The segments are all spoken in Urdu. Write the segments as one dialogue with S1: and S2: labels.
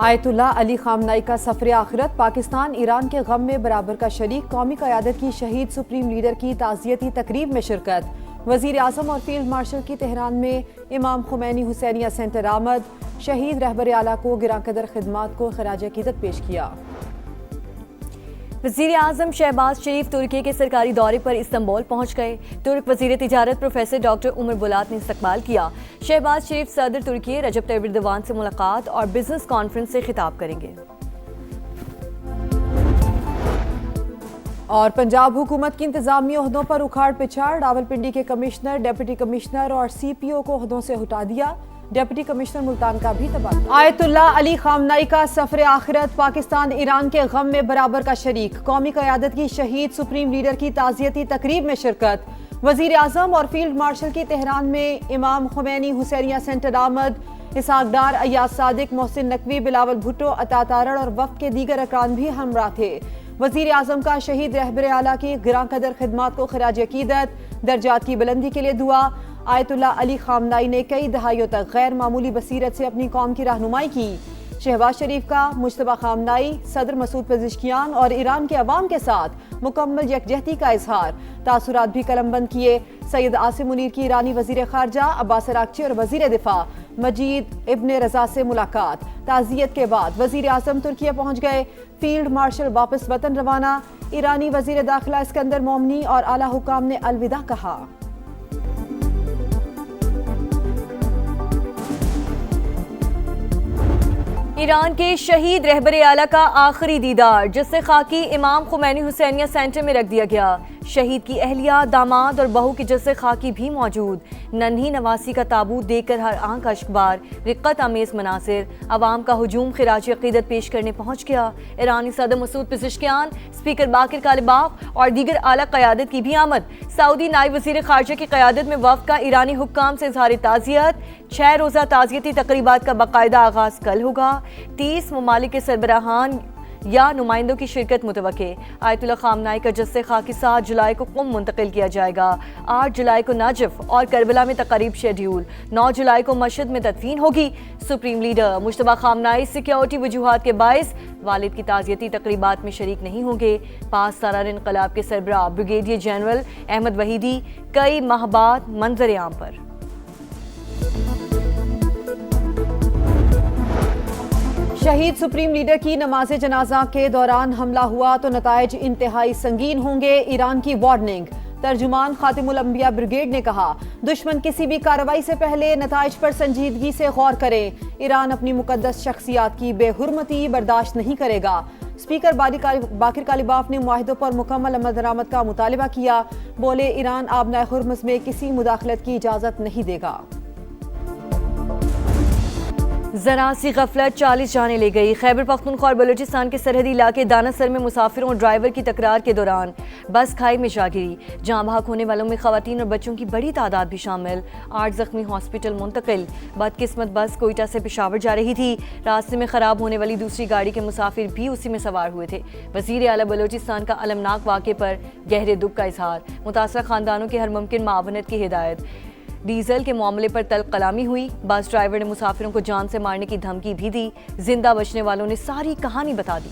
S1: آیت اللہ علی خامنائی کا سفر آخرت، پاکستان ایران کے غم میں برابر کا شریک، قومی قیادت کی شہید سپریم لیڈر کی تعزیتی تقریب میں شرکت، وزیر اعظم اور فیلڈ مارشل کی تہران میں امام خمینی حسینیہ سینٹر آمد، شہید رہبر اعلیٰ کو گراں قدر خدمات کو خراج عقیدت پیش کیا۔
S2: وزیر اعظم شہباز شریف ترکی کے سرکاری دورے پر استنبول پہنچ گئے۔ ترک وزیر تجارت پروفیسر ڈاکٹر عمر بولات نے استقبال کیا۔ شہباز شریف صدر ترکی رجب طیب ایردوان سے ملاقات اور بزنس کانفرنس سے خطاب کریں گے۔
S1: اور پنجاب حکومت کی انتظامی عہدوں پر اکھاڑ پچھاڑ، راولپنڈی کے کمشنر، ڈپٹی کمشنر اور سی پی او کو عہدوں سے ہٹا دیا، ڈپٹی کمشنر ملتان کا بھی تبادلہ۔ آیت اللہ علی خامنائی کا سفر آخرت، پاکستان ایران کے غم میں برابر کا شریک، قومی قیادت کی شہید سپریم لیڈر کی تعزیتی تقریب میں شرکت، وزیر اعظم اور فیلڈ مارشل کی تہران میں امام خمینی حسینیہ سینٹر آمد، اسحاق ڈار، ایاز صادق، محسن نقوی، بلاول بھٹو، عطا تارڑ اور وفد کے دیگر ارکان بھی ہمراہ تھے۔ وزیر اعظم کا شہید رہبر اعلیٰ کی گراں قدر خدمات کو خراج عقیدت، درجات کی بلندی کے لیے دعا۔ آیت اللہ علی خامنائی نے کئی دہائیوں تک غیر معمولی بصیرت سے اپنی قوم کی رہنمائی کی۔ شہباز شریف کا مجتبیٰ خامنائی، صدر مسعود پزشکیان اور ایران کے عوام کے ساتھ مکمل یکجہتی کا اظہار، تاثرات بھی قلم بند کیے۔ سید عاصم منیر کی ایرانی وزیر خارجہ عباس اراغچی اور وزیر دفاع مجید ابن رضا سے ملاقات، تعزیت کے بعد وزیر اعظم ترکیہ پہنچ گئے، فیلڈ مارشل واپس وطن روانہ، ایرانی وزیر داخلہ اسکندر مومنی اور اعلیٰ حکام نے الوداع کہا۔
S2: ایران کے شہید رہبر اعلیٰ کا آخری دیدار، جس سے خاکی امام خمینی حسینیہ سینٹر میں رکھ دیا گیا۔ شہید کی اہلیہ، داماد اور بہو کے جسے خاکی بھی موجود۔ ننھی نواسی کا تابوت دیکھ کر ہر آنکھ اشک بار، رقت آمیز مناظر، عوام کا ہجوم خراج عقیدت پیش کرنے پہنچ گیا۔ ایرانی صدر مسعود پزشکیان، اسپیکر باقر کالباف اور دیگر اعلیٰ قیادت کی بھی آمد۔ سعودی نائب وزیر خارجہ کی قیادت میں وفد کا ایرانی حکام سے اظہار تعزیت۔ 6 روزہ تعزیتی تقریبات کا باقاعدہ آغاز کل ہوگا۔ 30 ممالک کے سربراہان یا نمائندوں کی شرکت متوقع۔ آیت اللہ خامنائی کا جسے خاکی 7 جولائی کو قم منتقل کیا جائے گا۔ 8 جولائی کو نجف اور کربلا میں تقریب شیڈیول۔ 9 جولائی کو مشہد میں تدفین ہوگی۔ سپریم لیڈر مجتبیٰ خامنائی سیکیورٹی وجوہات کے باعث والد کی تعزیتی تقریبات میں شریک نہیں ہوں گے۔ پاس سالار انقلاب کے سربراہ بریگیڈیئر جنرل احمد وحیدی کئی ماہ بعد منظر عام پر۔
S1: شہید سپریم لیڈر کی نماز جنازہ کے دوران حملہ ہوا تو نتائج انتہائی سنگین ہوں گے، ایران کی وارننگ۔ ترجمان خاتم الانبیاء بریگیڈ نے کہا، دشمن کسی بھی کارروائی سے پہلے نتائج پر سنجیدگی سے غور کرے۔ ایران اپنی مقدس شخصیات کی بے حرمتی برداشت نہیں کرے گا۔ اسپیکر باقر کالباف نے معاہدوں پر مکمل عمل درآمد کا مطالبہ کیا، بولے ایران آبنائے ہرمز میں کسی مداخلت کی اجازت نہیں دے گا۔
S2: ذرا سی غفلت 40 جانیں لے گئی۔ خیبر پختونخوا اور بلوچستان کے سرحدی علاقے دانا سر میں مسافروں اور ڈرائیور کی تکرار کے دوران بس کھائی میں جا گری۔ جاں بحق ہونے والوں میں خواتین اور بچوں کی بڑی تعداد بھی شامل۔ 8 زخمی ہاسپٹل منتقل۔ بدقسمت بس کوئٹہ سے پشاور جا رہی تھی۔ راستے میں خراب ہونے والی دوسری گاڑی کے مسافر بھی اسی میں سوار ہوئے تھے۔ وزیر اعلیٰ بلوچستان کا المناک واقعے پر گہرے دکھ کا اظہار، متاثرہ خاندانوں کی ہر ممکن معاونت کی ہدایت۔ ڈیزل کے معاملے پر تلخ کلامی ہوئی۔ بس ڈرائیور نے مسافروں کو جان سے مارنے کی دھمکی بھی دی۔ زندہ بچنے والوں نے ساری کہانی بتا دی۔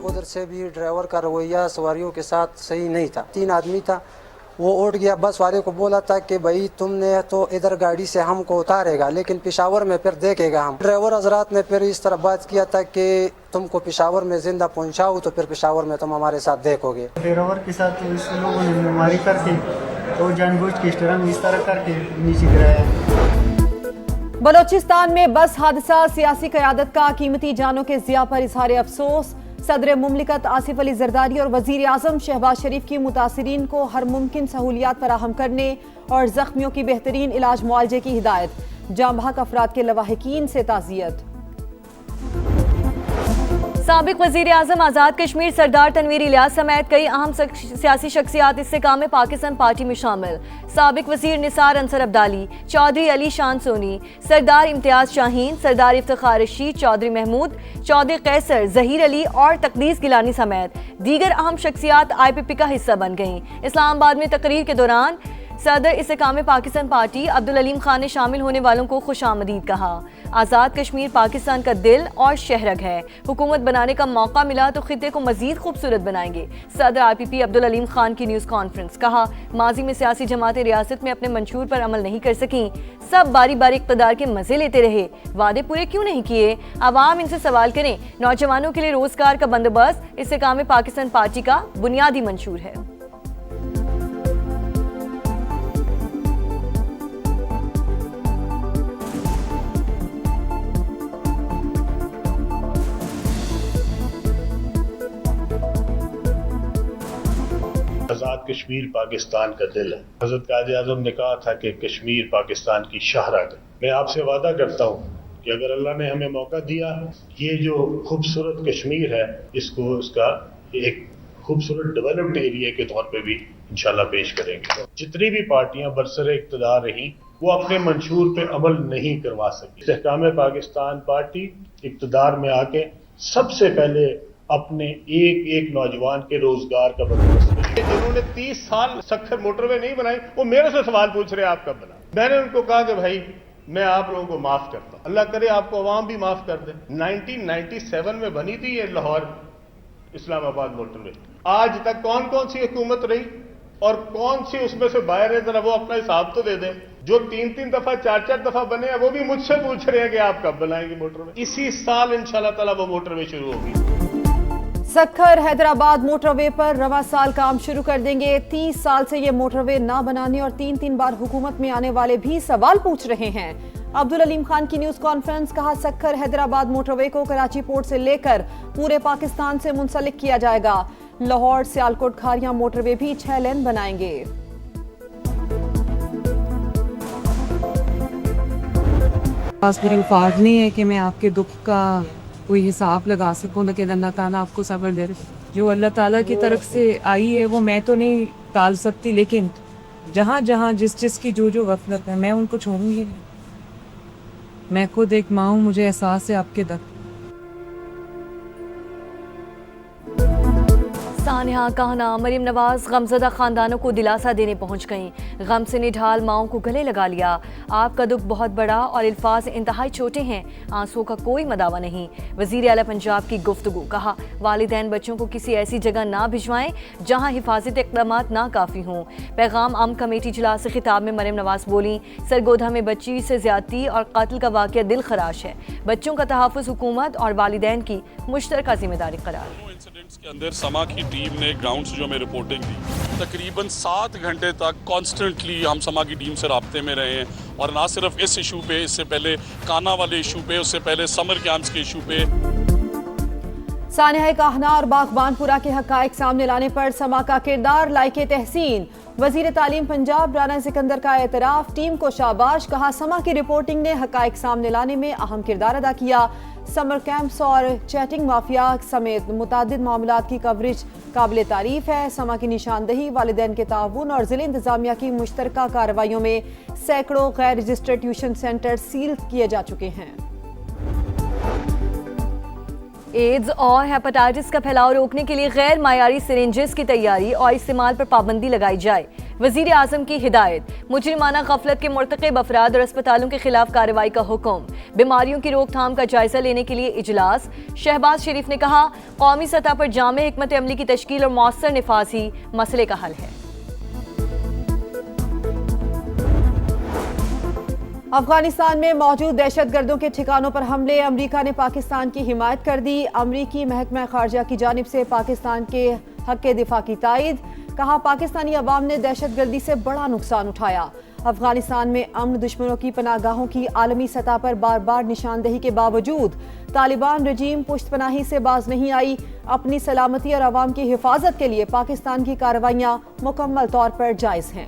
S3: ادھر سے بھی ڈرائیور کا رویہ سواریوں کے ساتھ صحیح نہیں تھا۔ 3 آدمی تھا، وہ اٹھ گیا، بس والے کو بولا تھا کہ بھائی تم نے تو ادھر گاڑی سے ہم کو اتارے گا لیکن پشاور میں پھر دیکھے گا ہم۔ ڈرائیور حضرات نے پھر اس طرح بات کیا تھا کہ تم کو پشاور میں زندہ پہنچاؤ تو پھر پشاور میں تم ہمارے ساتھ دیکھو گے۔
S4: ڈرائیور کے ساتھ اس لوگوں نے ماری کر کے اور جان بوجھ کے اس طرح کر کے نیچے گرایا۔
S1: بلوچستان میں بس حادثہ، سیاسی قیادت کا قیمتی جانوں کے ضیاع پر اظہار افسوس۔ صدر مملکت آصف علی زرداری اور وزیر اعظم شہباز شریف کی متاثرین کو ہر ممکن سہولیات فراہم کرنے اور زخمیوں کی بہترین علاج معالجے کی ہدایت۔ جاں بحق افراد کے لواحقین سے تعزیت۔
S2: سابق وزیر اعظم آزاد کشمیر سردار تنویر الیاس سمیت کئی اہم سیاسی شخصیات استحکام پاکستان پارٹی میں شامل۔ سابق وزیر نثار انصر عبدالی، چودھری علی شان سونی، سردار امتیاز شاہین، سردار افتخار رشید، چودھری محمود، چودھری قیصر، ظہیر علی اور تقدیس گیلانی سمیت دیگر اہم شخصیات آئی پی پی کا حصہ بن گئیں۔ اسلام آباد میں تقریر کے دوران صدر استحکام پاکستان پارٹی عبدالعلیم خان نے شامل ہونے والوں کو خوش آمدید کہا۔ آزاد کشمیر پاکستان کا دل اور شہرگ ہے، حکومت بنانے کا موقع ملا تو خطے کو مزید خوبصورت بنائیں گے۔ صدر آئی پی پی عبدالعلیم خان کی نیوز کانفرنس، کہا ماضی میں سیاسی جماعتیں ریاست میں اپنے منشور پر عمل نہیں کر سکیں، سب باری باری اقتدار کے مزے لیتے رہے، وعدے پورے کیوں نہیں کیے؟ عوام ان سے سوال کریں۔ نوجوانوں کے لیے روزگار کا بندوبست استحکام پاکستان پارٹی کا بنیادی منشور ہے۔
S5: آزاد کشمیر پاکستان کا دل ہے۔ حضرت قائد اعظم نے کہا تھا کہ کشمیر پاکستان کی شاہراہ ہے۔ میں آپ سے وعدہ کرتا ہوں کہ اگر اللہ نے ہمیں موقع دیا، یہ جو خوبصورت کشمیر ہے اس کو اس کا ایک خوبصورت ڈیولپڈ ایریا کے طور پہ بھی انشاءاللہ پیش کریں گے۔ جتنی بھی پارٹیاں برسر اقتدار رہیں وہ اپنے منشور پہ عمل نہیں کروا سکی۔ استحکام پاکستان پارٹی اقتدار میں آ کے سب سے پہلے اپنے ایک نوجوان کے روزگار کا بندوبست کرے۔ جنہوں نے 30 سال سکھر موٹر وے نہیں بنائی وہ میرے سے سوال پوچھ رہے آپ کب بنا؟ میں نے ان کو کہا کہ بھائی میں آپ لوگوں کو معاف کرتا ہوں، اللہ کرے آپ کو عوام بھی معاف کر دے۔ 1997 میں بنی تھی یہ لاہور اسلام آباد موٹر وے، آج تک کون سی حکومت رہی اور کون سی اس میں سے باہر ہے؟ ذرا وہ اپنا حساب تو دے دیں۔ جو 3 دفعہ 4 دفعہ بنے ہیں وہ بھی مجھ سے پوچھ رہے ہیں کہ آپ کب بنائیں گے موٹر وے۔ اسی سال انشاءاللہ تعالیٰ وہ موٹر وے شروع ہوگی۔
S1: سکھر حیدرآباد موٹر وے پر رواں سال کام شروع کر دیں گے۔ 30 سال سے یہ موٹر وے نہ بنانے اور 3 بار حکومت میں آنے والے بھی سوال پوچھ رہے ہیں۔ عبدالعلیم خان کی نیوز کانفرنس، کہا سکھر حیدرآباد موٹر وے کو کراچی پورٹ سے لے کر پورے پاکستان سے منسلک کیا جائے گا۔ لاہور سیالکوٹ کھاریاں موٹر وے بھی 6 لین بنائیں گے۔
S6: پاس میرے الفاظ نہیں ہے کہ میں آپ کے دکھ کا کوئی حساب لگا سکوں، لیکن اللہ تعالیٰ آپ کو صبر دے۔ جو اللہ تعالیٰ کی طرف سے آئی ہے وہ میں تو نہیں ٹال سکتی، لیکن جہاں جہاں جس کی جو غفلت ہے میں ان کو چھوڑوں گی۔ میں خود ایک ماں ہوں، مجھے احساس ہے آپ کے درد۔
S2: سانحہ کہنا مریم نواز غمزدہ خاندانوں کو دلاسا دینے پہنچ گئیں۔ غم سے نڈھال ماؤں کو گلے لگا لیا۔ آپ کا دکھ بہت بڑا اور الفاظ انتہائی چھوٹے ہیں، آنسوؤں کا کوئی مداوع نہیں۔ وزیر اعلیٰ پنجاب کی گفتگو، کہا والدین بچوں کو کسی ایسی جگہ نہ بھجوائیں جہاں حفاظتی اقدامات نہ کافی ہوں۔ پیغام امن کمیٹی اجلاس سے خطاب میں مریم نواز بولیں، سرگودھا میں بچی سے زیادتی اور قتل کا واقعہ دل خراش ہے، بچوں کا تحفظ حکومت اور والدین کی مشترکہ ذمہ داری قرار۔
S7: انسیڈنٹس کے اندر سما کی ٹیم نے گراؤنڈ سے جو ہمیں رپورٹنگ دی، تقریباً 7 گھنٹے تک کانسٹنٹلی ہم سما کی ٹیم سے رابطے میں رہے ہیں، اور نہ صرف اس ایشو پہ، اس سے پہلے کانا والے ایشو پہ، اس سے پہلے سمر کیمپس کے ایشو پہ۔
S1: سانحہ کاہنا اور باغبان پورہ کے حقائق سامنے لانے پر سما کا کردار لائق تحسین۔ وزیر تعلیم پنجاب رانا سکندر کا اعتراف، ٹیم کو شاباش، کہا سما کی رپورٹنگ نے حقائق سامنے لانے میں اہم کردار ادا کیا۔ سمر کیمپس اور چیٹنگ مافیا سمیت متعدد معاملات کی کوریج قابل تعریف ہے۔ سما کی نشاندہی، والدین کے تعاون اور ضلع انتظامیہ کی مشترکہ کارروائیوں میں سینکڑوں غیر رجسٹرڈ ٹیوشن سینٹر سیل کیے جا چکے ہیں۔
S2: ایڈز اور ہیپاٹائٹس کا پھیلاؤ روکنے کے لیے غیر معیاری سرنجز کی تیاری اور استعمال پر پابندی لگائی جائے، وزیر اعظم کی ہدایت۔ مجرمانہ غفلت کے مرتکب افراد اور اسپتالوں کے خلاف کارروائی کا حکم۔ بیماریوں کی روک تھام کا جائزہ لینے کے لیے اجلاس۔ شہباز شریف نے کہا قومی سطح پر جامع حکمت عملی کی تشکیل اور مؤثر نفاذ ہی مسئلے کا حل ہے۔
S1: افغانستان میں موجود دہشت گردوں کے ٹھکانوں پر حملے، امریکہ نے پاکستان کی حمایت کر دی۔ امریکی محکمہ خارجہ کی جانب سے پاکستان کے حق دفاع کی تائید، کہا پاکستانی عوام نے دہشت گردی سے بڑا نقصان اٹھایا۔ افغانستان میں امن دشمنوں کی پناہ گاہوں کی عالمی سطح پر بار بار نشاندہی کے باوجود طالبان رجیم پشت پناہی سے باز نہیں آئی۔ اپنی سلامتی اور عوام کی حفاظت کے لیے پاکستان کی کارروائیاں مکمل طور پر جائز ہیں۔